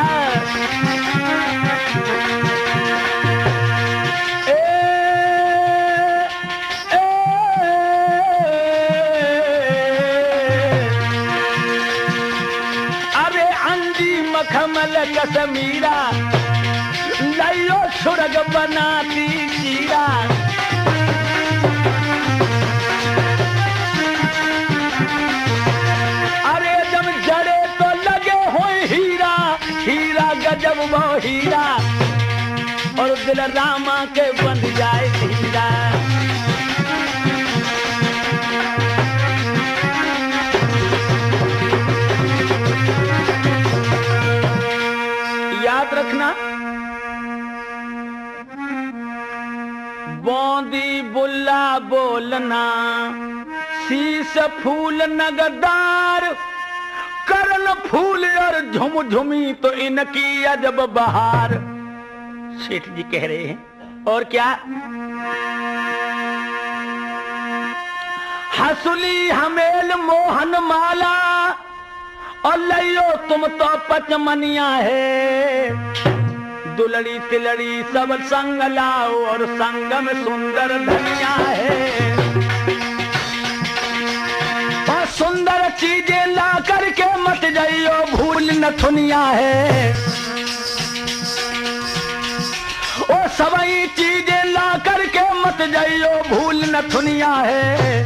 अरे अंडी मखमल कसमीरा लाइयो सुरग बनाती चीरा। गजब वो हीरा और दिल रामा के बन जाए धीरा। याद रखना बौंदी बुल्ला बोलना शीश फूल नगदार करल फूल और झुम झुमी तो इनकी अजब बहार। सेठ जी कह रहे हैं और क्या? हसुली हमेल मोहन माला और लइयो तुम तो पचमनिया है, दुलड़ी तिलड़ी सब संग लाओ और संग में सुंदर धनिया है। सुंदर चीजें ला करके मत जाइयो भूल न थुनिया है, ओ सभी चीजें ला करके मत जाइयो भूल न थुनिया है।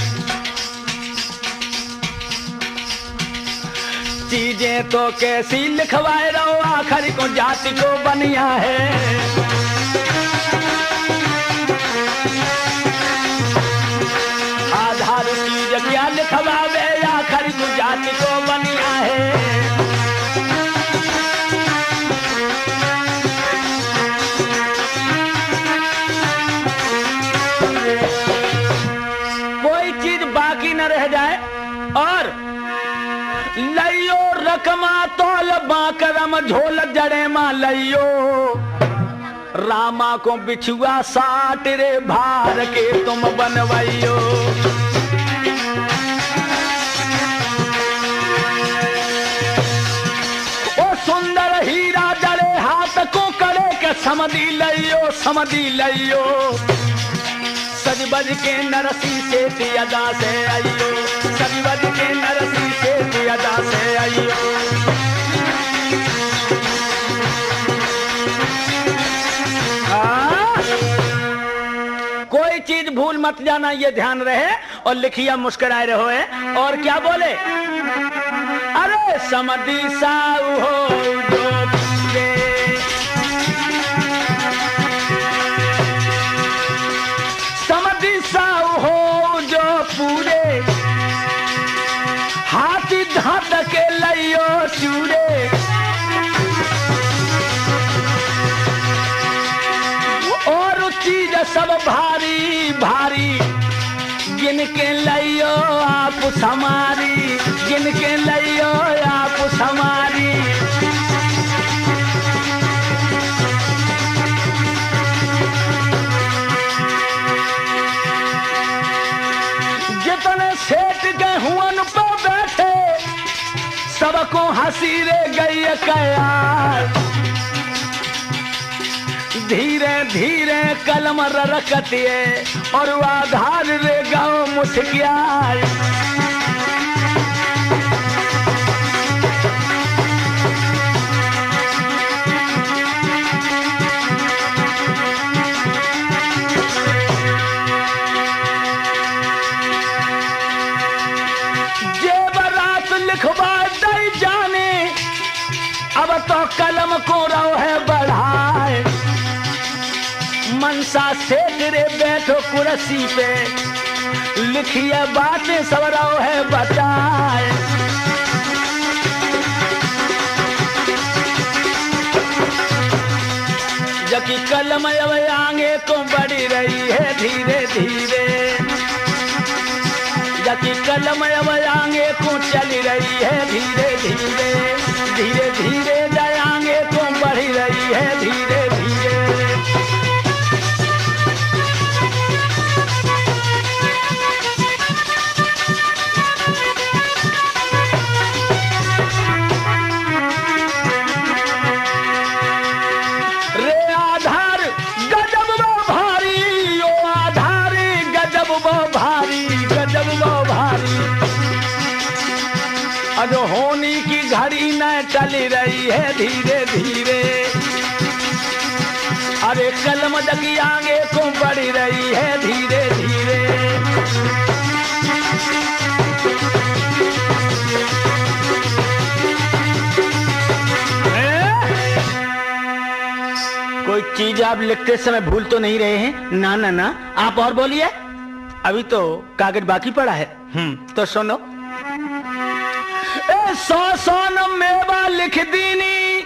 चीजें तो कैसी लिखवाए रहो आखिर को जाति को बनिया है। आधार चीज क्या लिखवावे आखिर को जाति को बनिया है। कोई चीज बाकी न रह जाए। और लइयो रकमा तोल बाकरम झोल जड़े मां लइयो, रामा को बिछुआ साट रे भार के तुम बनवाइयो। ओ सुंदर हीरा जड़े हाथ को करे के समधी लइयो, सज बज के नरसी से तियादा से आइयो, सज बज के नरसी से तियादा से आइयो। कोई चीज भूल मत जाना, ये ध्यान रहे। और लिखिया मुस्कुराए रहो है। और क्या बोले, अरे समधी साऊ हो जो पूरे, समधी साऊ हो जो पूरे, हाथी धात के लियो चूरे, और चीज सब भारी भारी, जिनके लियो आप समारी, जिनके लियो आप समारी। जितने सेठ के हुअन पे बैठे, सबको हंसी रे गई कयार। धीरे धीरे कलम रखतिए और आधार रे गाँव मुस्कियार। जेवरात लिखवा दई जाने, अब तो कलम को रहो है बढ़ाए। मनसा सेठ रे बैठो कुर्सी पे, लिखिए बातें सब रहो है बताए। जबकि कलम अब आगे को बढ़ी रही है धीरे धीरे, जबकि कलम अब आगे को चली रही है धीरे धीरे, धीरे धीरे आगे को बढ़ी रही है धीरे धीरे। अब होनी की घड़ी न चली रही है धीरे धीरे, अरे कलम जगी आगे को बढ़ी रही है धीरे धीरे। कोई चीज आप लिखते समय भूल तो नहीं रहे हैं? ना ना ना, आप और बोलिए, अभी तो कागज बाकी पड़ा है। तो सुनो, 100 मन मेवा लिख दीनी,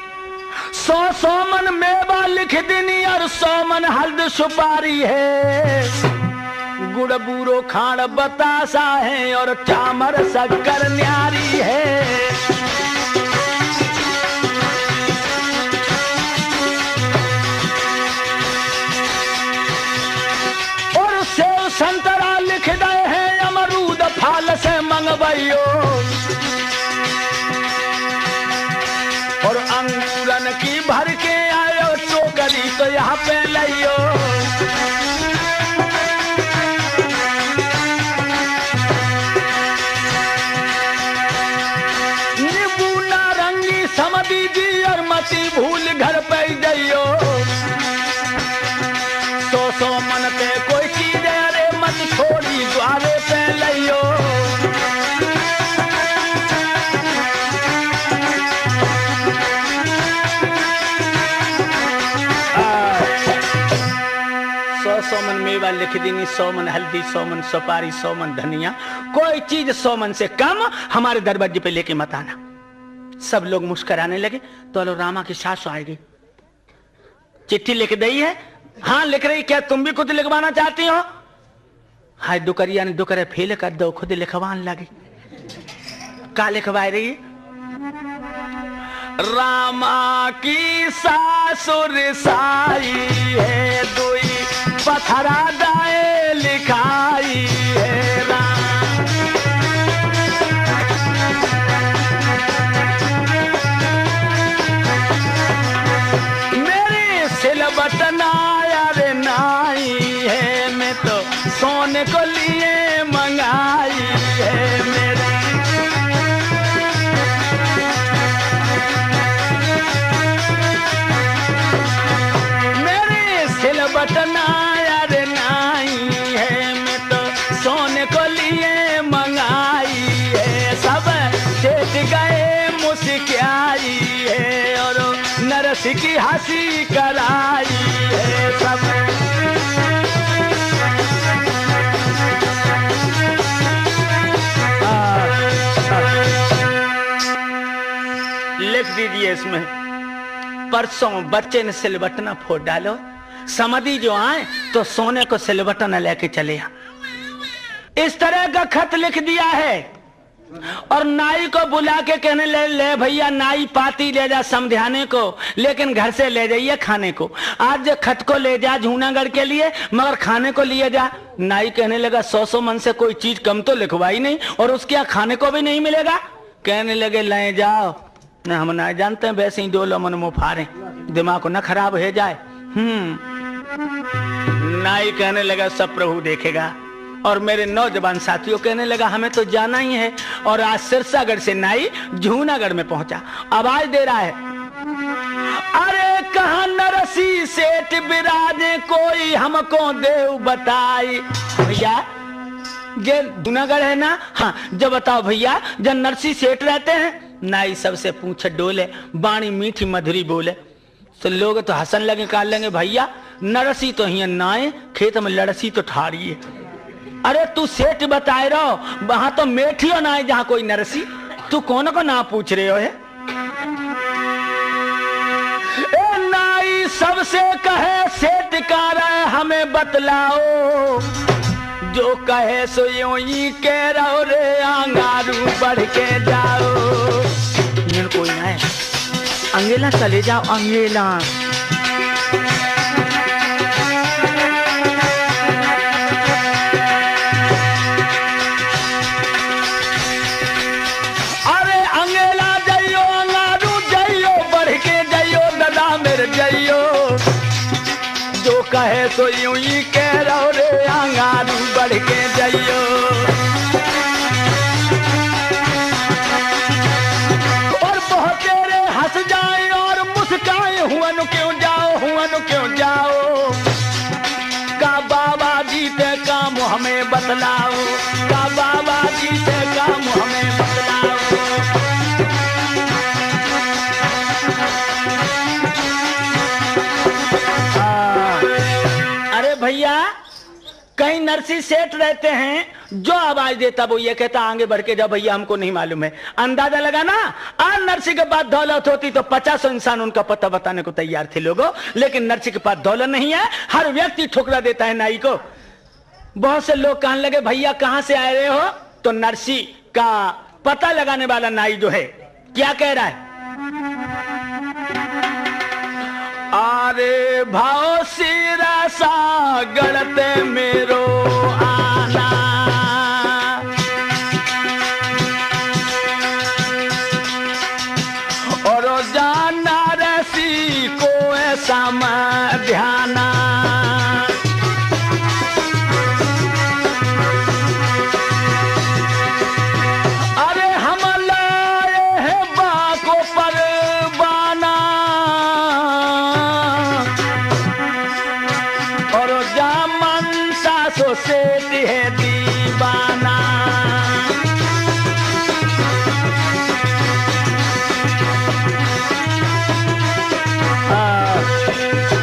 100 मन मेवा लिख दीनी, और 100 मन हल्द सुपारी है। गुड़ बूरो खाड़ बतासा है, और चामर शक्कर न्यारी है। और सेव संतरा लिख दे हैं, अमरूद फल से मंगवाइयो, और अंगूरन की भर के आयो टोकरी तो यहाँ पे लियो। नींबू नारंगी समझी जी और मती भूल घर पे जाइयो। 100 मन पे कोई चीज अरे मत छोड़ी द्वारे पे लियो। सौ मन मेवा लिख देनी, 100 मन हल्दी, 100 मन सुपारी, 100 मन धनिया, कोई चीज 100 मन से कम हमारे दरवाजे पे लेके मत आना। सब लोग मुस्कुराने लगे। तो रामा की सास आएगी, चिट्ठी लिख दी है। हाँ लिख रही, क्या तुम भी खुद लिखवाना चाहती हो? हाय दुकरिया ने दुकरे फेल कर दो, खुद लिखवान लगी। क्या लिखवा रही? रामा की सासुर साई है, दुई पथरा दाए लिखाई है। मेरी सिलबट नाया रे नाई है, मैं तो सोने को लिए मंगाई है। मेरी सिलबट नाया रे नाई है, मैं तो सोने को लिए कराई है सब। लिख दीजिए इसमें, परसों बच्चे ने सिलबटना फोड़ डालो, समधी जो आए तो सोने को सिलबटना लेके चले आ। इस तरह का खत लिख दिया है। और नाई को बुला के कहने ले भैया नाई पाती ले जा समझाने को, लेकिन घर से ले जाइए खाने को। आज खत को ले जा जूनागढ़ के लिए, मगर खाने को लिए जा। नाई कहने लगा 100 मन से कोई चीज कम तो लिखवाई नहीं, और उसके यहाँ खाने को भी नहीं मिलेगा। कहने लगे ले जाओ न, हम ना जानते हैं, वैसे ही डोलो मन मुंह फाड़े, दिमाग को न खराब हो जाए। नाई कहने लगा सब प्रभु देखेगा। और मेरे नौजवान साथियों कहने लगा हमें तो जाना ही है। और आज सिरसागढ़ से नाई जूनागढ़ में पहुंचा, आवाज दे रहा है, अरे कहां नरसी सेठ बिराजे कोई हमको देव बताई। भैया ये जूनागढ़ है ना? हाँ, जब बताओ भैया जब नरसी सेठ रहते हैं। नाई सबसे पूछ डोले, बाणी मीठी मधुरी बोले। तो लोग तो हंसन लगे, कहा लेंगे भैया नरसी तो ही नाए, खेत में लड़सी तो ठारी है। अरे तू सेठ बताए रहो, वहां तो मेठियो ना है जहां कोई नरसी, तू कौन को ना पूछ रहे हो है? ए नाई सबसे कहे सेठ का रहे हमें बतलाओ, जो कहे सो यूं ही कह रहो रे अंगारू बढ़ के जाओ। कोई ना है, अंगेला चले जाओ अंगेला। अरे अंगेला जाइयो अंगारू जाइयो बढ़ के जाइयो दादा मेरे जाइयो, जो कहे सो यूं ही कह रहो रे अंगारू बढ़ के जाइयो। और बहुत तेरे हंस जाए और मुस्काए, हुअन क्यों जाओ हुअन क्यों जाओ, का बाबा जी ते काम हमें बतलाओ, का बाबा जी ते काम हमें बतलाओ। अरे भैया कहीं नरसी सेठ रहते हैं, जो आवाज देता वो ये कहता आगे बढ़ के जाओ भैया हमको नहीं मालूम है। अंदाजा लगा ना, आज नरसी के पास दौलत होती तो 50 इंसान उनका पता बताने को तैयार थे लोगों, लेकिन नरसी के पास दौलत नहीं है। हर व्यक्ति ठुकरा देता है नाई को। बहुत से लोग कहने लगे भैया कहां से आए रहे हो, तो नरसी का पता लगाने वाला नाई जो है क्या कह रहा है, अरे भाव सिरा सा गढ़ते मेरो आना, और जाना रसी को ऐसा ध्याना। अरे हम लाए हैं बाको पर बाना, और जामन सासो से है दीवाना।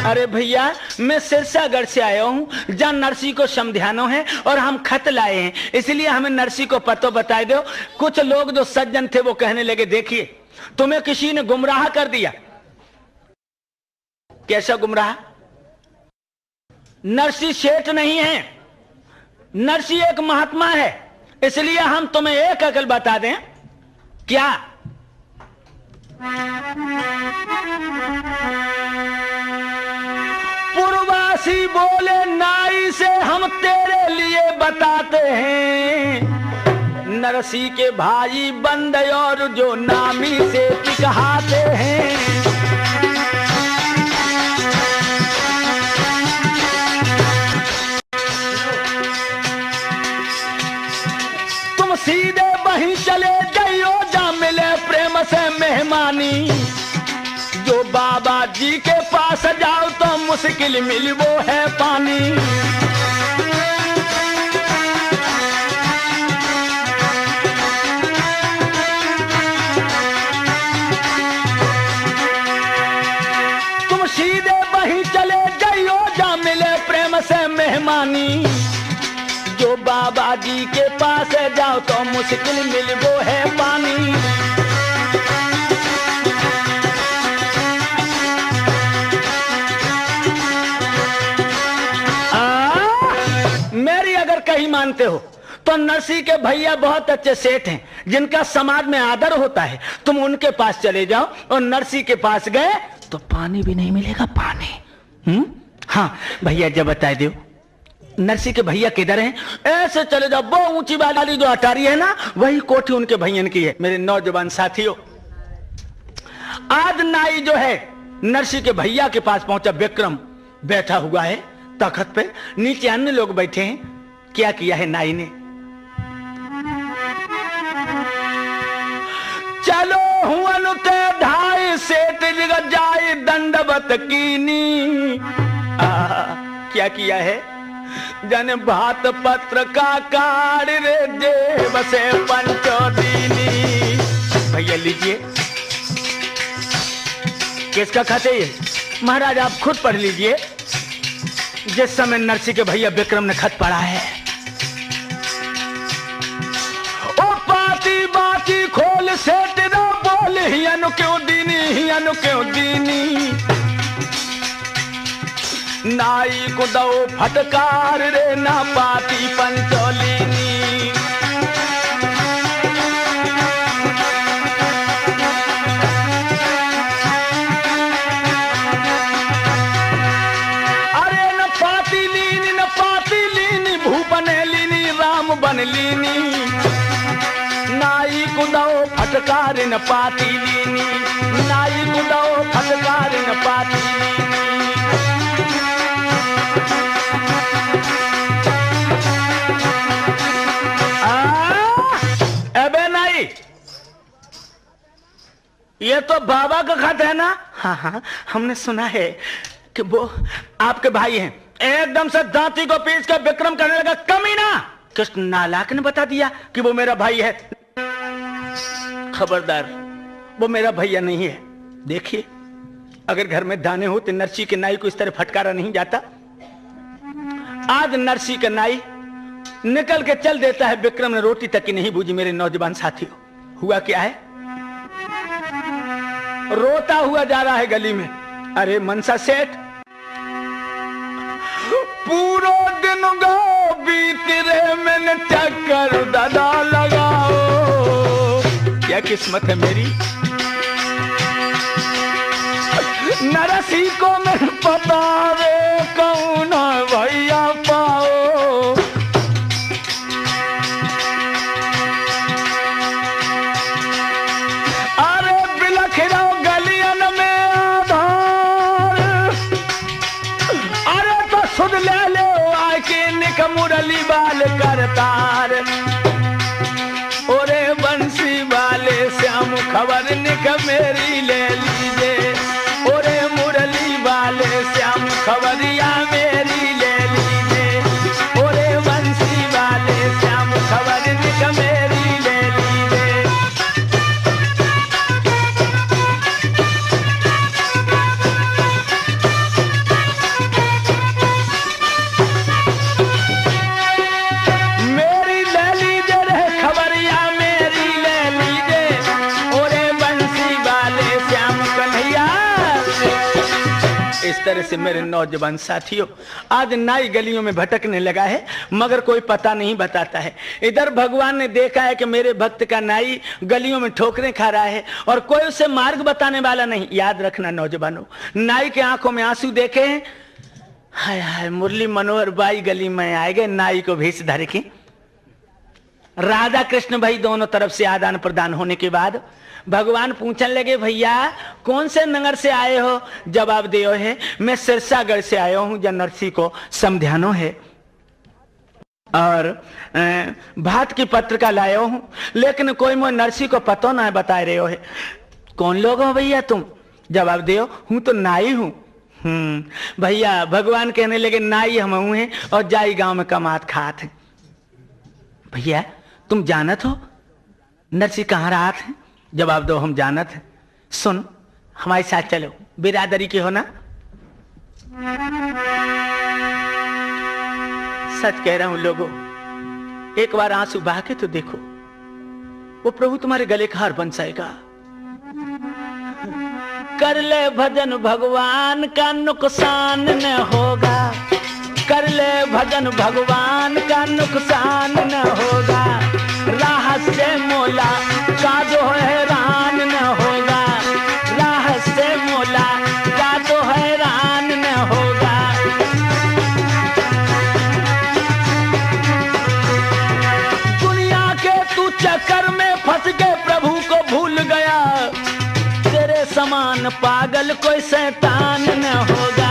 अरे भैया मैं सिरसागढ़ से आया हूं जहां नरसी को समझाना है, और हम खत लाए हैं, इसलिए हमें नरसी को पतो बताए दो। कुछ लोग जो सज्जन थे वो कहने लगे देखिए तुम्हें किसी ने गुमराह कर दिया। कैसा गुमराह? नरसी सेठ नहीं है, नरसी एक महात्मा है। इसलिए हम तुम्हें एक अकल बता दें। क्या? पूर्वासी बोले नाई से हम तेरे लिए बताते हैं, नरसी के भाई बंद और जो नामी से कहते हैं। तुम सीधे वहीं चले जाइयो जा मिले प्रेम से मेहमानी, जो बाबा जी के पास जाओ तो मुश्किल मिल वो है पानी। तुम सीधे से मेहमानी, जो बाबा जी के पास जाओ तो मुश्किल मिल वो है पानी। मेरी अगर कहीं मानते हो तो नरसी के भैया बहुत अच्छे सेठ हैं जिनका समाज में आदर होता है। तुम उनके पास चले जाओ और नरसी के पास गए तो पानी भी नहीं मिलेगा, पानी। हाँ भैया जब बता दो नरसी के भैया किधर हैं? ऐसे चले जाओ, वो ऊंची वाली जो अटारी है ना, वही कोठी उनके भैयन की है। मेरे नौजवान साथियों, आज नाई जो है नरसी के भैया के पास पहुंचा। विक्रम बैठा हुआ है तखत पे, नीचे अन्य लोग बैठे हैं। क्या किया है नाई ने? चलो हुअन ते ढाई सेठ जगह जाए दंडवत कीनी। क्या किया है? जन भात पत्र का कार रे जेब से पंचोदीनी। भैया लीजिए, किसका खत है ये? महाराज आप खुद पढ़ लीजिए। जिस समय नरसी के भैया विक्रम ने खत पढ़ा है, ओ पाती बाती खोल सेठ ना बोल हियन क्यों दीनी, हियन क्यों दीनी। नाई को दो फटकार रे ना पाती पंचोलीनी। अरे न पाती लीनी भूपने लीनी राम बन लीनी। नाई को दो फटकार न पाती लीनी, नाई को दो फटकार न पाती लीनी। ये तो बाबा का खत है ना? हाँ हाँ हमने सुना है कि वो आपके भाई हैं। एकदम से दांती को पीस कर विक्रम करने लगा, कमीना। कृष्ण नालायक ने बता दिया कि वो मेरा भाई है। खबरदार, वो मेरा भैया नहीं है। देखिए अगर घर में दाने हो तो नरसी के नाई को इस तरह फटकारा नहीं जाता। आज नरसी का नाई निकल के चल देता है। विक्रम ने रोटी तक की नहीं बूझी। मेरे नौजवान साथियों, हुआ क्या है? रोता हुआ जा रहा है गली में। अरे मनसा सेठ, पूरा दिन गो बीत रे मैंने चक्कर दादा लगाओ। क्या किस्मत है मेरी, नरसी को मैं पता रे कौन भैया पाओ। मुरली बाल करतार, ओरे बंसी वाले श्याम खबर निक मेरी ले लीजिए। ओरे मुरली वाले श्याम खबरिया मेरी ले लीजिए। ओरे बंसी वाले श्याम खबर निक मेरी ले लीजिए। इस तरह से मेरे नौजवान साथियों, आज नाई गलियों में भटकने लगा है मगर कोई पता नहीं बताता है। इधर भगवान ने देखा है कि मेरे भक्त का नाई गलियों में ठोकरें खा रहा है और कोई उसे मार्ग बताने वाला नहीं। याद रखना नौजवानों, नाई के आंखों में आंसू देखे हैं। हाय हाय मुरली मनोहर बाई गली में आए गए, नाई को भेष धर के। राधा कृष्ण भाई दोनों तरफ से आदान प्रदान होने के बाद भगवान पूछने लगे, भैया कौन से नगर से आए हो? जवाब दियो है, मैं सिरसागढ़ से आया हूं, जब नरसी को समझानो है और भात की पत्रिका लाया हूं, लेकिन कोई मोह नरसी को पतो ना बता रहे हो है। कौन लोग हो भैया तुम? जवाब दियो, हूं तो नाई हूं। भैया भगवान कहने लगे, नाई हम हूं हैं और जाई गांव में कमात खात है। भैया तुम जानत हो नरसी कहाँ रात है? जवाब दो, हम जानत है। सुन हमारे साथ चलो, बिरादरी के हो ना? सच कह रहा हूं लोगों, एक बार आंसू बहा के तो देखो, वो प्रभु तुम्हारे गले का हार बन जाएगा। कर ले भजन भगवान का नुकसान न होगा, कर ले भजन भगवान का नुकसान न होगा, राह से मोला का जो हैरान न होगा, राह से मोला का जो हैरान न होगा। दुनिया के तू चक्कर में फंस के प्रभु को भूल गया, तेरे समान पागल कोई शैतान न होगा।